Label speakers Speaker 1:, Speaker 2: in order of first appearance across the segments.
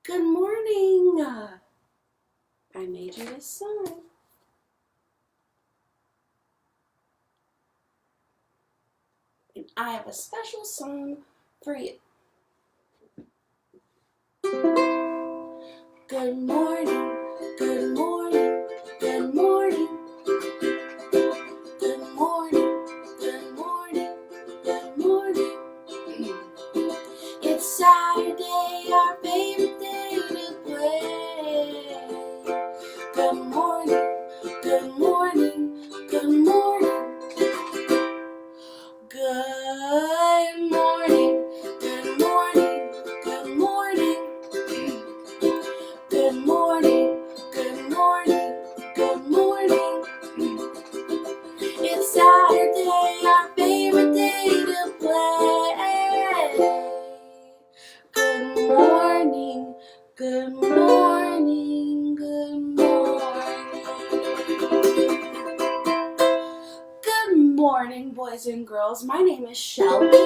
Speaker 1: Good morning. I made you this song. And I have a special song for you. Good morning, good morning, good morning. Good morning, good morning, good morning. It's Saturday, our favorite day to play. Good morning, good morning, good morning. Good morning, good morning, good morning. Good morning, good morning, good morning. It's Saturday, our favorite day to play. Good morning, good morning, good morning. Good morning, boys and girls. My name is Shelby,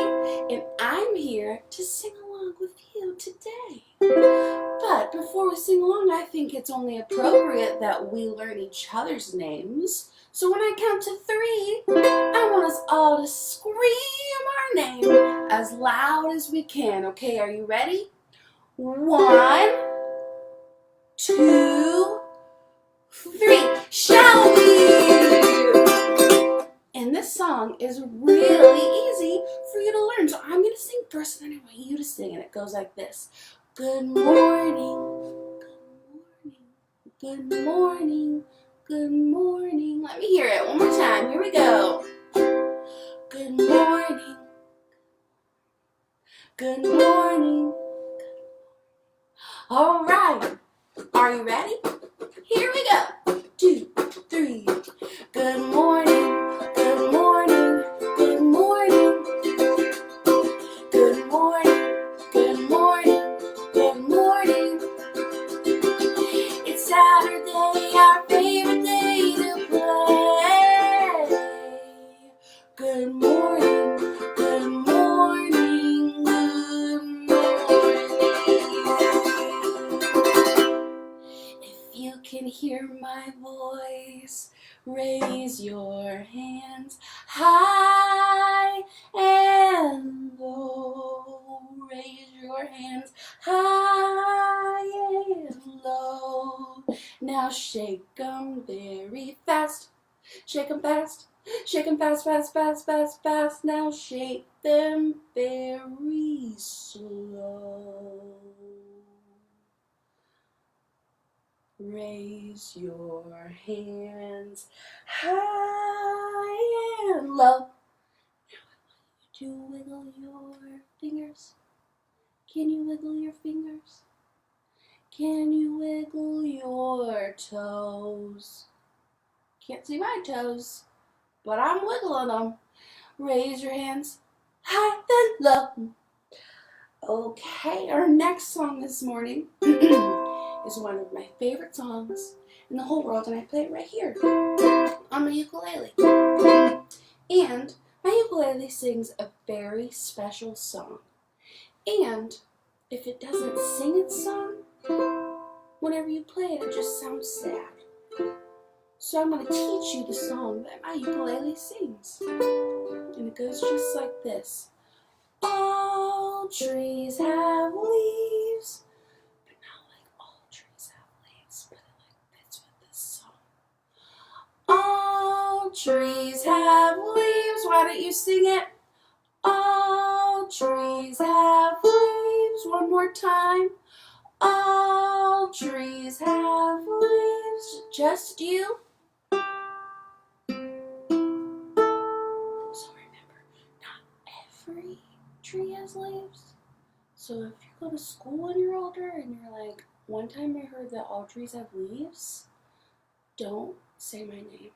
Speaker 1: and I'm here to sing along with you today. But before we sing along, I think it's only appropriate that we learn each other's names. So when I count to 3, I want us all to scream our name as loud as we can. Okay, are you ready? 1, 2, 3. Shelby! And this song is really easy for you to learn. So I'm going to sing first, and then I want you to sing, and it goes like this. Good morning, good morning, good morning. Let me hear it one more time. Here we go. Good morning, good morning. All right. Are you ready? Here we go. 2, 3. Good morning, good morning, good morning. Good morning, good morning, good morning. It's Saturday, our favorite day to play. Good morning, good morning, good morning. If you can hear my voice, raise your hands high and low. Raise your hands high and low. Now shake 'em very fast. Shake 'em fast. Shake 'em fast, fast, fast, fast, fast. Now shake them very slow. Raise your hands high and low. Now I want you to wiggle your fingers. Can you wiggle your fingers? Can you wiggle your toes? Can't see my toes, but I'm wiggling them. Raise your hands high and low. Okay, our next song this morning is one of my favorite songs in the whole world, and I play it right here on my ukulele. And my ukulele sings a very special song. And if it doesn't sing its song, whenever you play it, it just sounds sad. So I'm going to teach you the song that my ukulele sings. And it goes just like this. All trees have leaves, but not like all trees have leaves, but it like fits with this song. All trees have leaves. Why don't you sing it? All trees have leaves. One more time. All trees have leaves. Just you. So remember, not every tree has leaves. So if you go to school when you're older and you're like, one time I heard that all trees have leaves, don't say my name.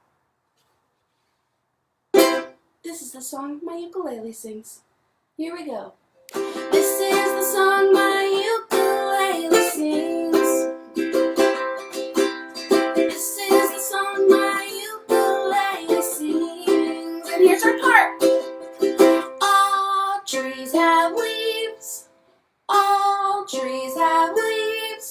Speaker 1: This is the song my ukulele sings. Here we go. This is the song my ukulele sings. This is the song my ukulele sings. And here's our part. All trees have leaves. All trees have leaves.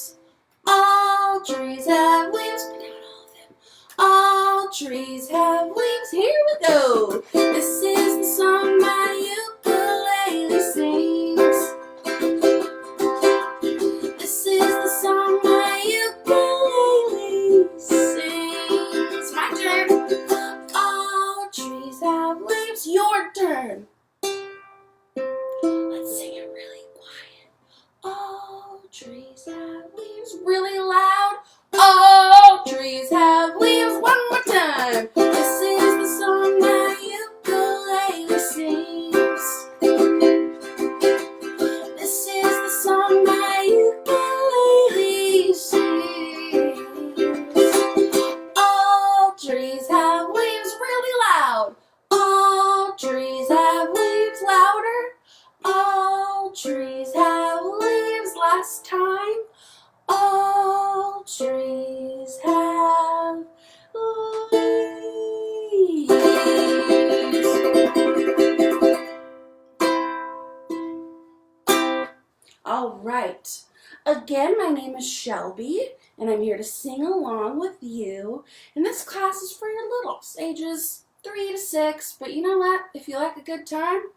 Speaker 1: trees have leaves. Here we go. This is the song my ukulele sings. This is the song my ukulele sings. My turn. All trees have leaves. Your turn. Let's sing it really quiet. All trees have leaves. Really loud. All trees have leaves. One more time. This is the song my ukulele sings. This is the song my ukulele sings. All trees have leaves. Really loud. All trees have leaves. Louder. All trees have leaves. Last time. All trees have leaves. All right. Again, my name is Shelby, and I'm here to sing along with you. And this class is for your littles, ages 3 to 6. But you know what? If you like a good time,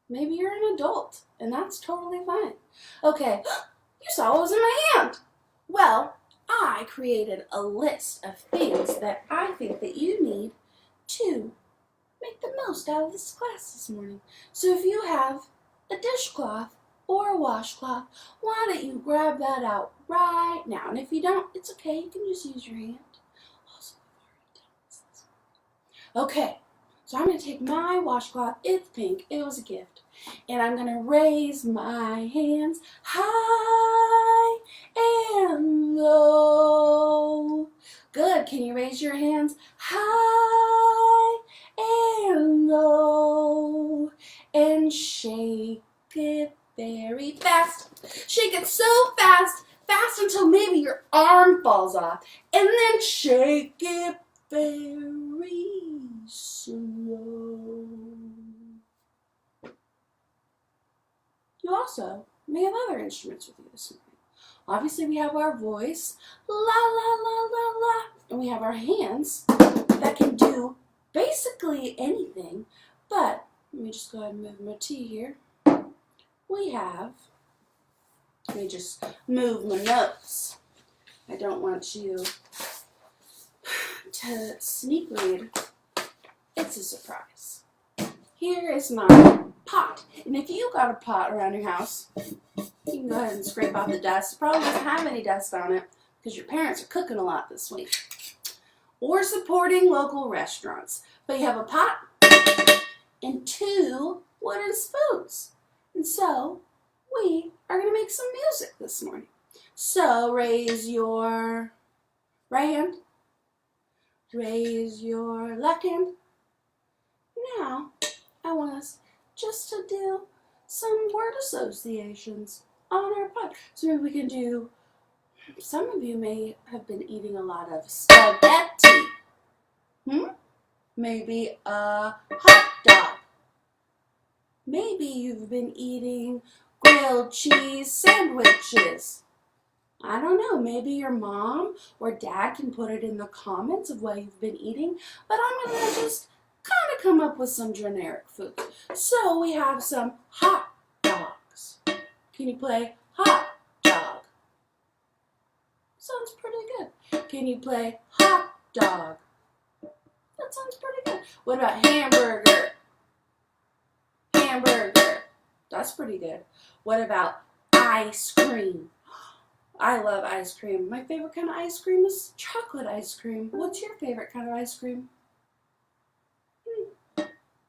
Speaker 1: maybe you're an adult, and that's totally fine. Okay. You saw what was in my hand. Well, I created a list of things that I think that you need to make the most out of this class this morning. So if you have a dishcloth or a washcloth, why don't you grab that out right now? And if you don't, it's okay. You can just use your hand. Also, I've already done this. Okay, so I'm going to take my washcloth. It's pink. It was a gift. And I'm going to raise my hands high and low. Good. Can you raise your hands high and low? And shake it very fast. Shake it so fast, fast until maybe your arm falls off. And then shake it very slow. You also may have other instruments with you this morning. Obviously, we have our voice, la la la la la, and we have our hands that can do basically anything. But let me just go ahead and move my T here. Let me just move my notes. I don't want you to sneak read. It's a surprise. Here is my pot. And if you got a pot around your house, you can go ahead and scrape off the dust. It probably doesn't have any dust on it because your parents are cooking a lot this week. Or supporting local restaurants. But you have a pot and 2 wooden spoons. And so we are going to make some music this morning. So raise your right hand. Raise your left hand. Now, I want us just to do some word associations on our pot. So maybe we can do, some of you may have been eating a lot of spaghetti. Maybe a hot dog. Maybe you've been eating grilled cheese sandwiches. I don't know, maybe your mom or dad can put it in the comments of what you've been eating, but I'm going to just kind of come up with some generic food. So we have some hot dogs. Can you play hot dog? Sounds pretty good. Can you play hot dog? That sounds pretty good. What about hamburger? Hamburger. That's pretty good. What about ice cream? I love ice cream. My favorite kind of ice cream is chocolate ice cream. What's your favorite kind of ice cream?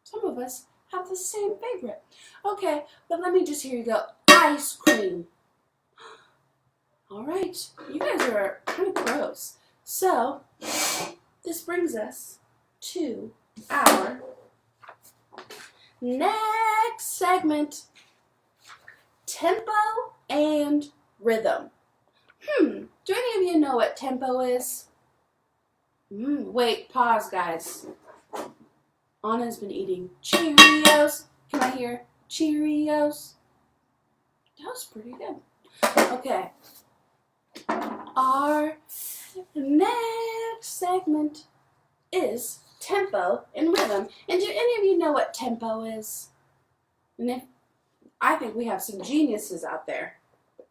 Speaker 1: Some of us have the same favorite. Okay, but let me just hear you go. Ice cream. All right, you guys are kind of pros. So, this brings us to our next segment. Tempo and rhythm. Do any of you know what tempo is? Wait, pause, guys. Anna's been eating Cheerios. Can I hear Cheerios? That was pretty good. Okay. Our next segment is tempo and rhythm. And do any of you know what tempo is? And I think we have some geniuses out there.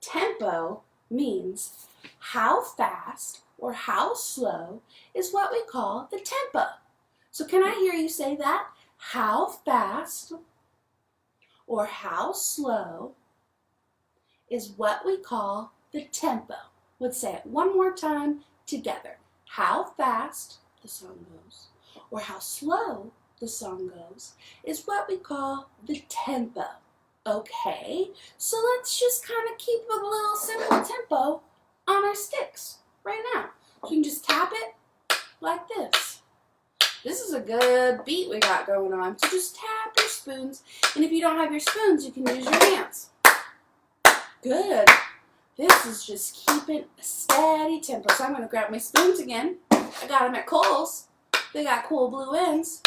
Speaker 1: Tempo means how fast or how slow is what we call the tempo. So can I hear you say that? How fast or how slow is what we call the tempo. Let's say it one more time together. How fast the song goes or how slow the song goes is what we call the tempo. Okay, so let's just kind of keep a little simple tempo on our sticks right now. You can just tap it like this. This is a good beat we got going on. So just tap your spoons, and if you don't have your spoons, you can use your hands. Good. This is just keeping a steady tempo. So I'm going to grab my spoons again. I got them at Kohl's. They got cool blue ends.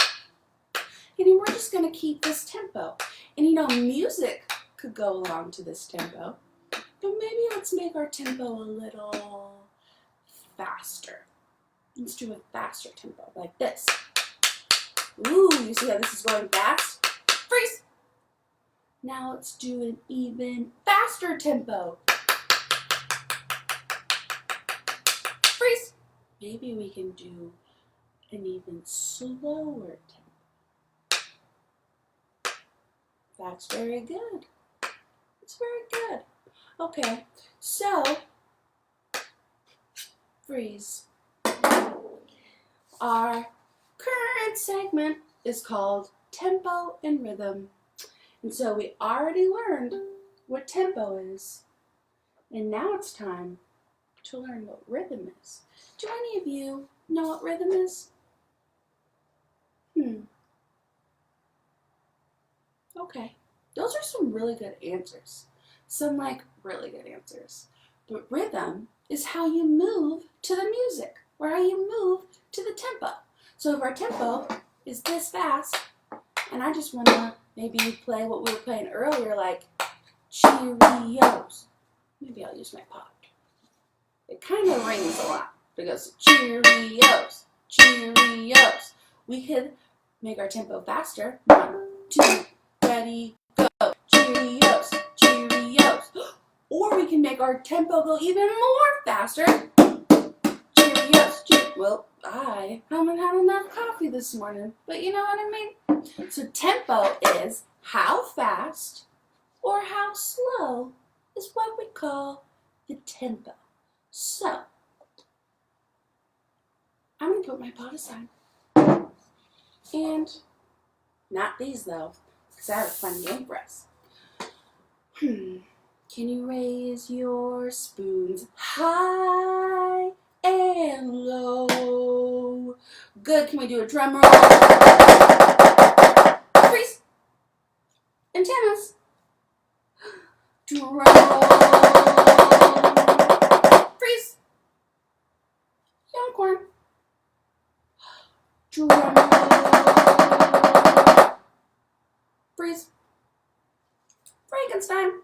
Speaker 1: And we're just going to keep this tempo. And you know, music could go along to this tempo. But maybe let's make our tempo a little faster. Let's do a faster tempo, like this. Ooh, you see how this is going fast? Freeze! Now let's do an even faster tempo. Freeze! Maybe we can do an even slower tempo. That's very good. It's very good. Okay, so freeze. Our current segment is called Tempo and Rhythm. And so we already learned what tempo is. And now it's time to learn what rhythm is. Do any of you know what rhythm is? Okay, those are some really good answers. Some really good answers. But rhythm is how you move to the music, or how you move to the tempo. So if our tempo is this fast, and I just want to maybe play what we were playing earlier, like Cheerios. Maybe I'll use my pot. It kind of rings a lot. It goes Cheerios, Cheerios. We could make our tempo faster. 1, 2, ready, go. Cheerios, Cheerios. Or we can make our tempo go even more faster. Cheerios, Cheerios. Well, I haven't had enough coffee this morning, but you know what I mean? So tempo is how fast or how slow is what we call the tempo. So, I'm going to put my pot aside. And not these though, because I have a fun game for us. Can you raise your spoons high and low? Good. Can we do a drum roll? Freeze. Antennas. Drum roll. Freeze. Unicorn. Drum roll. Freeze. Frankenstein.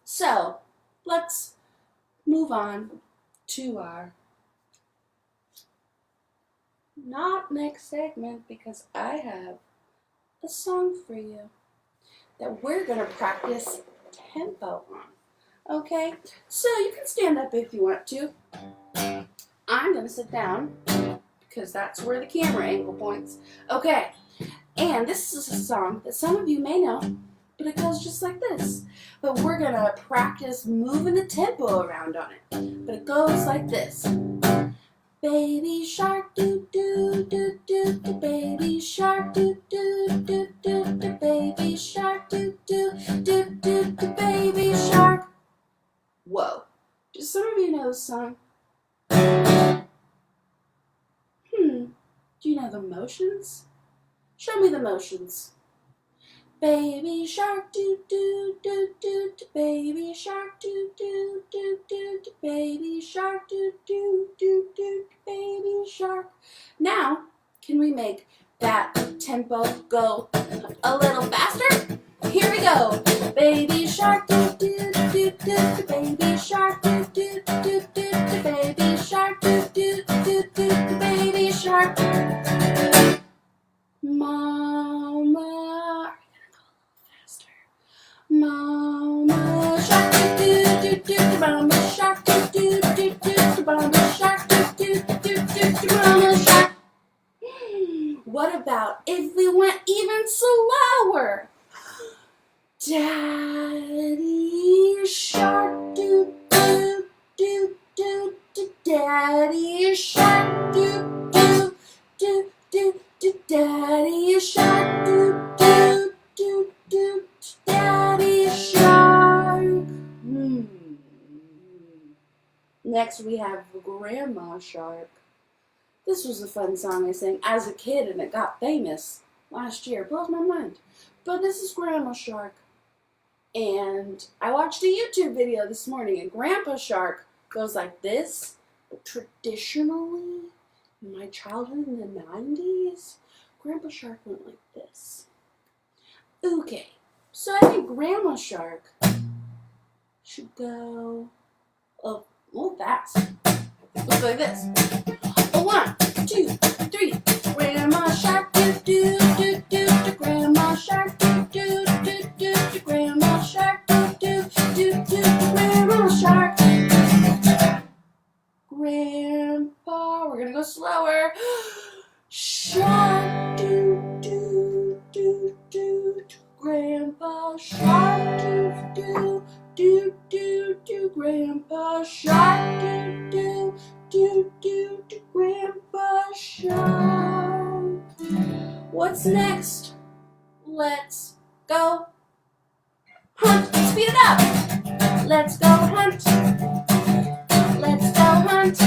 Speaker 1: So, let's move on to our not next segment, because I have a song for you that we're going to practice tempo on. Okay? So, you can stand up if you want to. I'm going to sit down because that's where the camera angle points. Okay. And this is a song that some of you may know, but it goes just like this. But we're going to practice moving the tempo around on it. But it goes like this. Baby shark doo doo doo doo doo, baby shark doo doo doo doo doo, baby shark doo doo doo doo doo, baby shark. Whoa. Do some of you know this song? Do you know the motions? Show me the motions. Baby shark doo doo doo doo doo, baby shark doo doo doo doo doo, baby shark doo doo doo doo, baby shark. Now, can we make that tempo go a little faster? Here we go. Baby shark doo doo doo doo doo, baby shark doo doo doo doo doo, baby shark doo doo doo doo Daddy is shark, do, do, do, do, do. Daddy is shark, do, do, do, do. Daddy is shark. Next we have Grandma Shark. This was a fun song I sang as a kid and it got famous last year. It blows my mind. But this is Grandma Shark. And I watched a YouTube video this morning and Grandpa Shark goes like this. But traditionally, in my childhood in the 90s, Grandpa Shark went like this. Okay, so I think Grandma Shark should go a little fast. Looks like this. 1, 2, 3. Grandma Shark, do do do do do. Grandma Shark, do do do do do. Grandma Shark, do do do do. Grandma Shark. Grandpa, we're gonna go slower. Shark, do do do do. Grandpa Shark, do do do do. Grandpa Shark, do do do do. Grandpa Shark. What's next? Let's go hunt. Speed it up. Let's go hunt. Let's go hunt.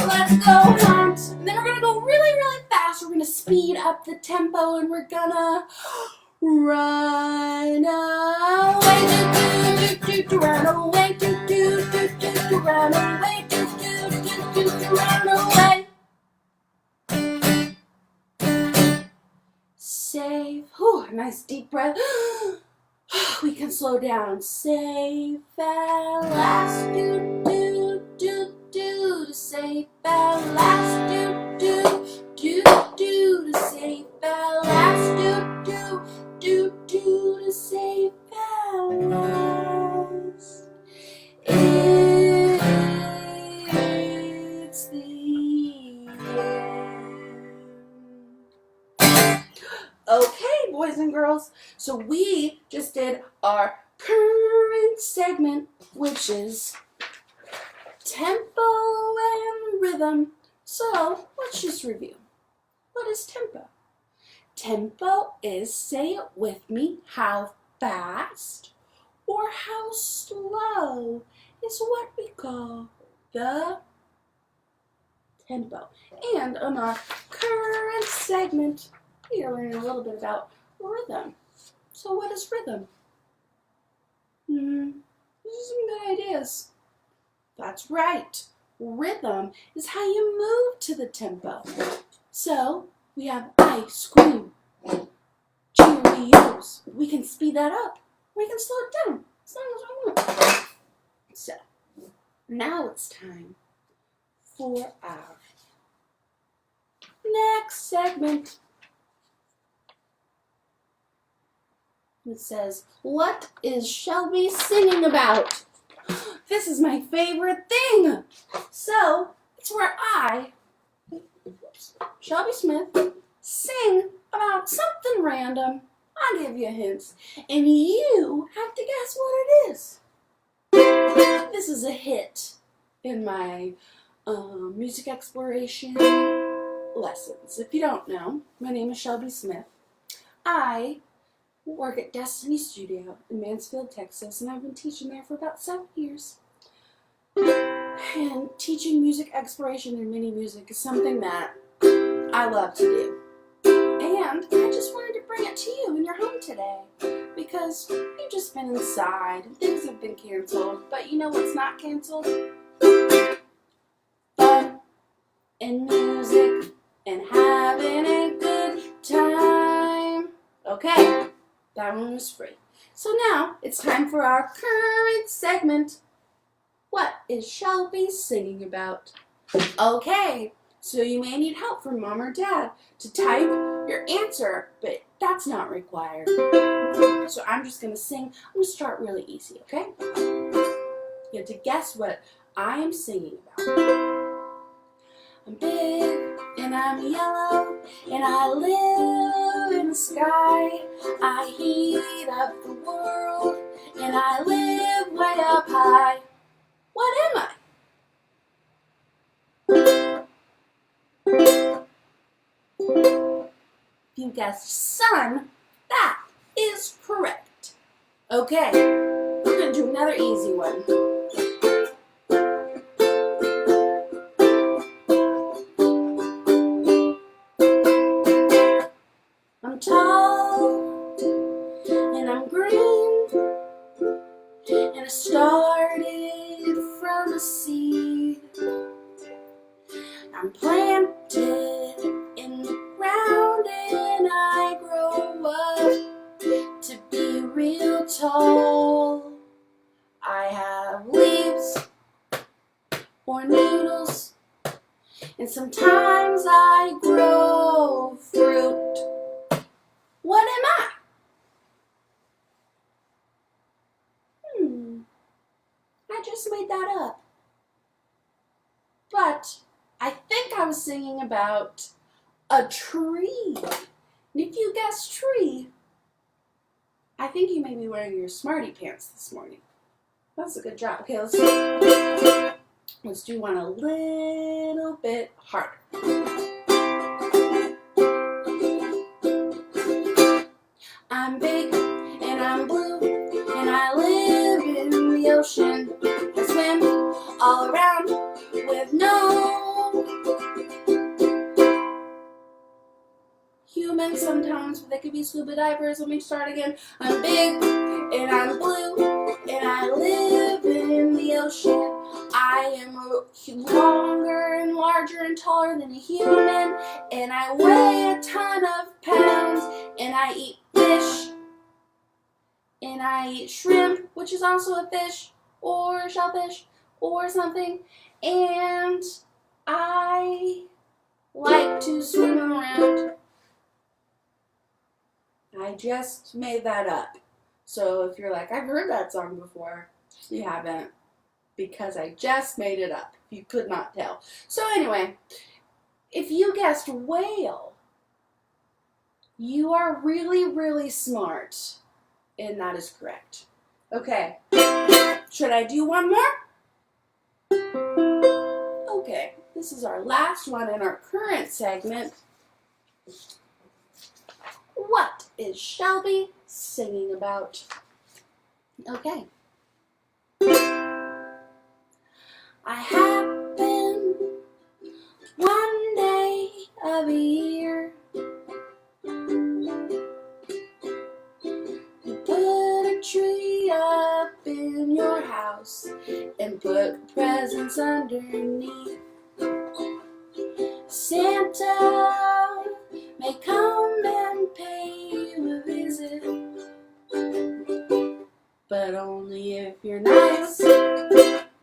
Speaker 1: Let's go hunt. And then we're gonna go really, really fast. We're gonna speed up the tempo and we're gonna run away. Do do do do. Run away. Do do do do do. Run away. Do do do do do. Run away. Safe. Whew, nice deep breath. We can slow down. Safe at last. Do do do do. Safe at last. Do do do do. Safe at last. Do do do do. Safe at last. It's the end. Okay, boys and girls, so we just did our current segment, which is tempo and rhythm. So let's just review. What is tempo? Tempo is, say it with me, how fast or how slow is what we call the tempo. And on our current segment, we are learning a little bit about rhythm. So what is rhythm? These are some good ideas. That's right. Rhythm is how you move to the tempo. So we have ice cream, Cheerios. We can speed that up. We can slow it down as long as we want. So now it's time for our next segment. It says, what is Shelby singing about? This is my favorite thing. So it's where I, Shelby Smith, sing about something random. I'll give you hints, and you have to guess what it is. This is a hit in my music exploration lessons. If you don't know, my name is Shelby Smith. I work at Destiny Studio in Mansfield, Texas, and I've been teaching there for about 7 years. And teaching music exploration and mini music is something that I love to do. And I just wanted to bring it to you in your home today because you've just been inside and things have been canceled. But you know what's not canceled? Fun and music and having a good time. Okay, that one was free. So now it's time for our current segment. What is Shelby singing about? Okay, so you may need help from mom or dad to type your answer, but that's not required. So I'm just going to sing. I'm going to start really easy, okay? You have to guess what I am singing about. I'm big and I'm yellow and I live in the sky. I heat up the world and I live way up high. What am I? you guessed sun, that is correct. Okay, we're going to do another easy one. I'm tall and I'm green, and I started from a seed. I'm planted in the ground and I grow up to be real tall. I have leaves or noodles, and sometimes I grow fruit. What am I? I just made that up. But I think I was singing about a tree. And if you guessed tree, I think you may be wearing your smarty pants this morning. That's a good job. Okay, let's do one a little bit harder. I'm big and I'm blue and I live in the ocean. I swim all around with no humans sometimes, but they could be scuba divers. Let me start again. I'm big and I'm blue and I live in the ocean. I am longer and larger and taller than a human, and I weigh a ton of pounds, and I eat fish, and I eat shrimp, which is also a fish, or shellfish, or something, and I like to swim around. I just made that up. So if you're like, I've heard that song before, you haven't, because I just made it up. You could not tell. So anyway, if you guessed whale, you are really, really smart, and that is correct. Okay, should I do one more? Okay, this is our last one in our current segment. What is Shelby singing about? Okay. I happen one day of a year to put a tree up in your house and put presents underneath. Santa may come and pay you a visit, but only if you're nice.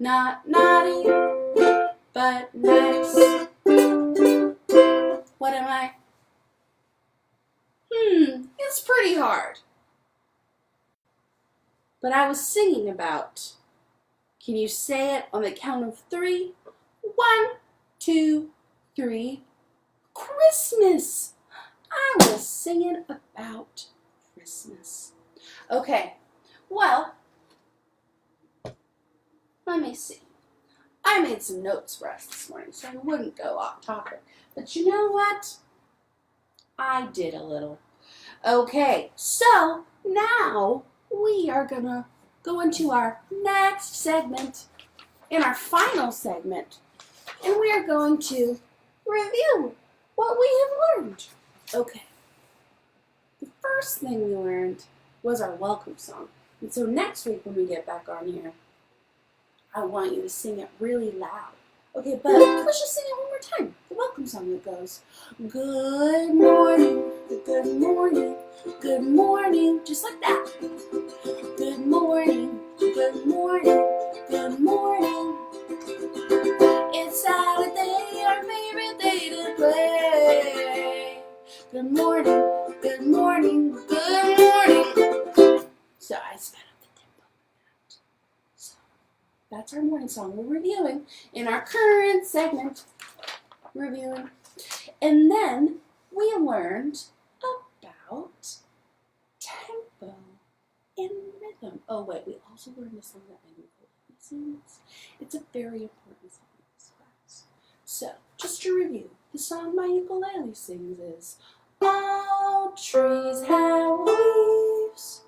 Speaker 1: Not naughty, but nice. What am I? It's pretty hard. But I was singing about, can you say it on the count of 3? 1, 2, 3. Christmas. I was singing about Christmas. Okay, well, let me see. I made some notes for us this morning so I wouldn't go off topic. But you know what? I did a little. Okay, so now we are going to go into our next segment, in our final segment, and we are going to review what we have learned. Okay, the first thing we learned was our welcome song. And so next week when we get back on here, I want you to sing it really loud. Okay, but let's just sing it one more time. The welcome song that goes, good morning, good morning, good morning, just like that. Good morning, good morning, good morning. It's Saturday, our favorite day to play. Good morning, good morning, good morning. So I sped up the tempo. So that's our morning song we're reviewing in our current segment. Reviewing. And then we learned about tempo and rhythm. Oh wait, we also learned a song that my ukulele sings. It's a very important song in this class. So, just to review, the song my ukulele sings is, All trees have leaves.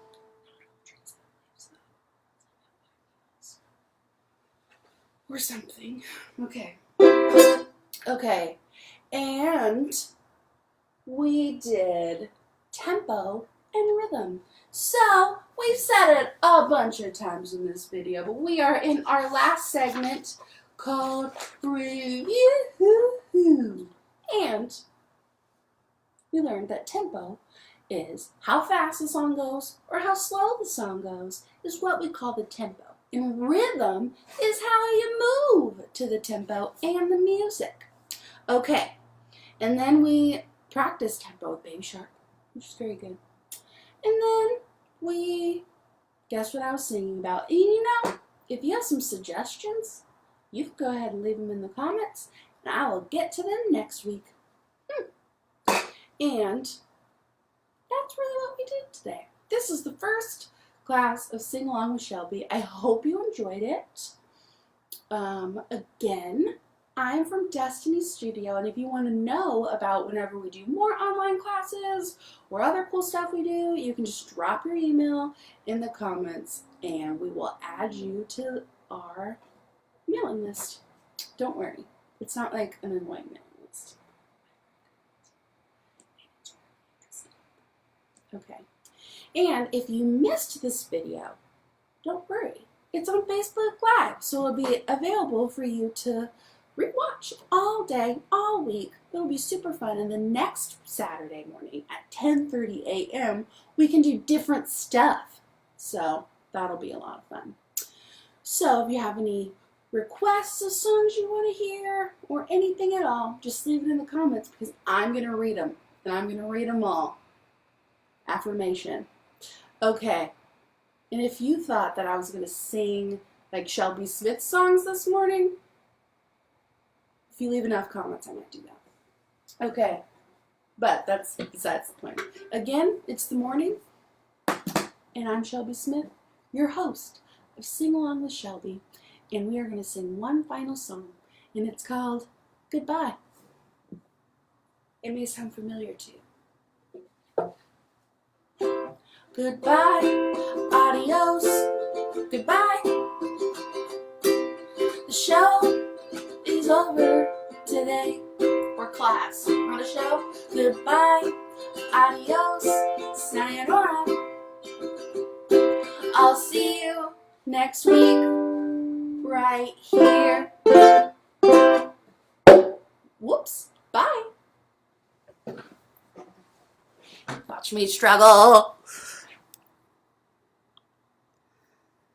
Speaker 1: Or something. Okay. Okay. And we did tempo and rhythm. So we've said it a bunch of times in this video, but we are in our last segment called Review. And we learned that tempo is how fast the song goes or how slow the song goes is what we call the tempo. And rhythm is how you move to the tempo and the music. Okay, and then we practiced tempo with Baby Shark, which is very good. And then we, guess what I was singing about? And you know, if you have some suggestions, you can go ahead and leave them in the comments, and I will get to them next week. And that's really what we did today. This is the first class of Sing Along with Shelby. I hope you enjoyed it. Again, I'm from Destiny Studio, and if you want to know about whenever we do more online classes or other cool stuff we do, you can just drop your email in the comments, and we will add you to our mailing list. Don't worry, it's not like an annoying mailing list. Okay. And if you missed this video, don't worry. It's on Facebook Live, so it'll be available for you to rewatch all day, all week. It'll be super fun. And the next Saturday morning at 10:30 a.m., we can do different stuff. So that'll be a lot of fun. So if you have any requests of songs you want to hear or anything at all, just leave it in the comments because I'm going to read them. And I'm going to read them all. Affirmation. Okay. And if you thought that I was going to sing like Shelby Smith songs this morning, if you leave enough comments, I might do that. Okay. But that's besides the point. Again, it's the morning, and I'm Shelby Smith, your host of Sing Along with Shelby, and we are going to sing one final song, and it's called Goodbye. It may sound familiar to you. Goodbye, adios, goodbye. The show is over today. Or class, not a show. Goodbye, adios, sayonara. I'll see you next week, right here. Whoops, bye. Watch me struggle.